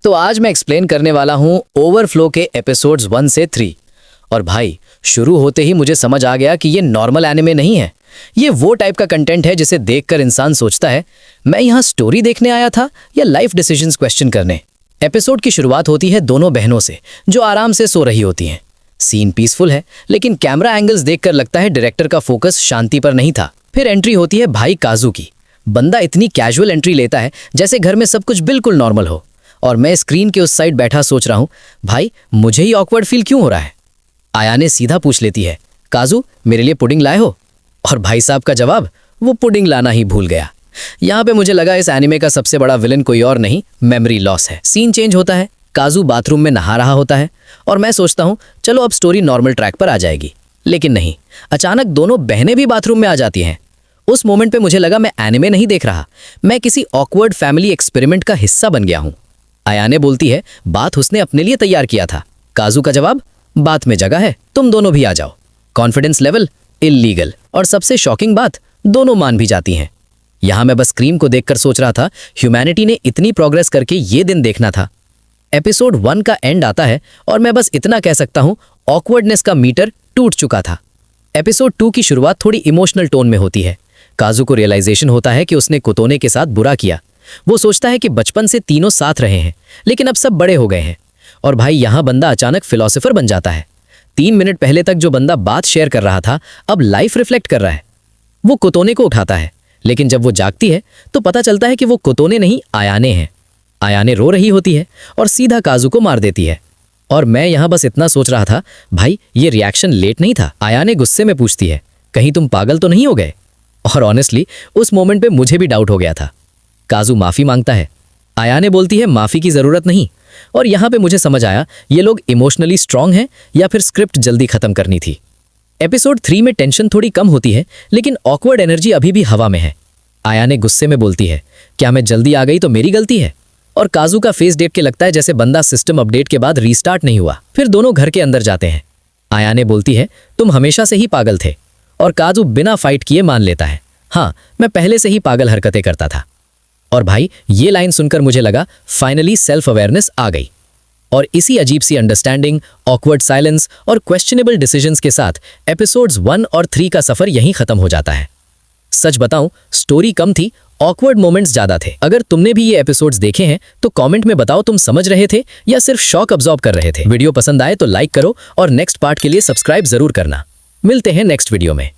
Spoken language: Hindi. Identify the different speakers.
Speaker 1: तो आज मैं एक्सप्लेन करने वाला हूँ ओवरफ्लो के एपिसोड्स 1 से 3। और भाई शुरू होते ही मुझे समझ आ गया कि ये नॉर्मल एनिमे नहीं है। ये वो टाइप का कंटेंट है जिसे देखकर इंसान सोचता है मैं यहाँ स्टोरी देखने आया था या लाइफ डिसीजंस क्वेश्चन करने। एपिसोड की शुरुआत होती है दोनों बहनों से जो आराम से सो रही होती हैं। सीन पीसफुल है लेकिन कैमरा एंगल्स देखकर लगता है डायरेक्टर का फोकस शांति पर नहीं था। फिर एंट्री होती है भाई काजू की। बंदा इतनी कैजुअल एंट्री लेता है जैसे घर में सब कुछ बिल्कुल नॉर्मल हो। और मैं स्क्रीन के उस साइड बैठा सोच रहा हूँ भाई मुझे ही ऑकवर्ड फील क्यों हो रहा है। आया ने सीधा पूछ लेती है काजू मेरे लिए पुडिंग लाए हो। और भाई साहब का जवाब वो पुडिंग लाना ही भूल गया। यहाँ पे मुझे लगा इस एनिमे का सबसे बड़ा विलन कोई और नहीं मेमोरी लॉस है। सीन चेंज होता है, काजू बाथरूम में नहा रहा होता है और मैं सोचता हूँ चलो अब स्टोरी नॉर्मल ट्रैक पर आ जाएगी। लेकिन नहीं, अचानक दोनों बहनें भी बाथरूम में आ जाती हैं। उस मोमेंट पे मुझे लगा मैं एनिमे नहीं देख रहा, मैं किसी ऑकवर्ड फैमिली एक्सपेरिमेंट का हिस्सा बन गया हूँ। आयाने बोलती है बात उसने अपने लिए तैयार किया था। काजू का जवाब बात में जगह है, तुम दोनों भी आ जाओ। Confidence level illegal. और सबसे शॉकिंग बात दोनों मान भी जाती हैं। यहां मैं बस स्क्रीन को देखकर सोच रहा था ह्यूमैनिटी ने इतनी प्रोग्रेस करके ये दिन देखना था। एपिसोड 1 का एंड आता है और मैं बस इतना कह सकता हूं ऑकवर्डनेस का मीटर टूट चुका था। एपिसोड 2 की शुरुआत थोड़ी इमोशनल टोन में होती है। काजू को रियलाइजेशन होता है कि उसने कुतोने के साथ बुरा किया। वो सोचता है कि बचपन से तीनों साथ रहे हैं लेकिन अब सब बड़े हो गए हैं। और भाई यहां बंदा अचानक फिलोसोफर बन जाता है। 3 मिनट पहले तक जो बंदा बात शेयर कर रहा था अब लाइफ रिफ्लेक्ट कर रहा है। वो कुतोने को उठाता है लेकिन जब वो जागती है तो पता चलता है कि वो कुतोने नहीं आयाने हैं। आयाने रो रही होती है और सीधा काजू को मार देती है। और मैं यहां बस इतना सोच रहा था भाई ये रिएक्शन लेट नहीं था। आयाने गुस्से में पूछती है कहीं तुम पागल तो नहीं हो गए। और ऑनेस्टली उस मोमेंट पे मुझे भी डाउट हो गया था। काजू माफी मांगता है, आयाने बोलती है माफी की जरूरत नहीं। और यहां पे मुझे समझ आया ये लोग इमोशनली स्ट्रांग हैं या फिर स्क्रिप्ट जल्दी खत्म करनी थी। एपिसोड 3 में टेंशन थोड़ी कम होती है लेकिन ऑकवर्ड एनर्जी अभी भी हवा में है। आयाने गुस्से में बोलती है क्या मैं जल्दी आ गई तो मेरी गलती है। और काजू का फेस देख के लगता है जैसे बंदा सिस्टम अपडेट के बाद रीस्टार्ट नहीं हुआ। फिर दोनों घर के अंदर जाते हैं। आयाने बोलती है तुम हमेशा से ही पागल थे। और काजू बिना फाइट किए मान लेता है हाँ मैं पहले से ही पागल हरकतें करता था। और भाई ये लाइन सुनकर मुझे लगा फाइनली सेल्फ अवेयरनेस आ गई। और इसी अजीब सी अंडरस्टैंडिंग, ऑकवर्ड साइलेंस और क्वेश्चनेबल डिसीजंस के साथ एपिसोड्स 1 और 3 का सफर यहीं खत्म हो जाता है। सच बताऊं स्टोरी कम थी, ऑकवर्ड मोमेंट्स ज्यादा थे। अगर तुमने भी ये एपिसोड्स देखे हैं तो कमेंट में बताओ तुम समझ रहे थे या सिर्फ शॉक अब्सॉर्ब कर रहे थे। वीडियो पसंद आए तो लाइक करो और नेक्स्ट पार्ट के लिए सब्सक्राइब जरूर करना। मिलते हैं नेक्स्ट वीडियो में।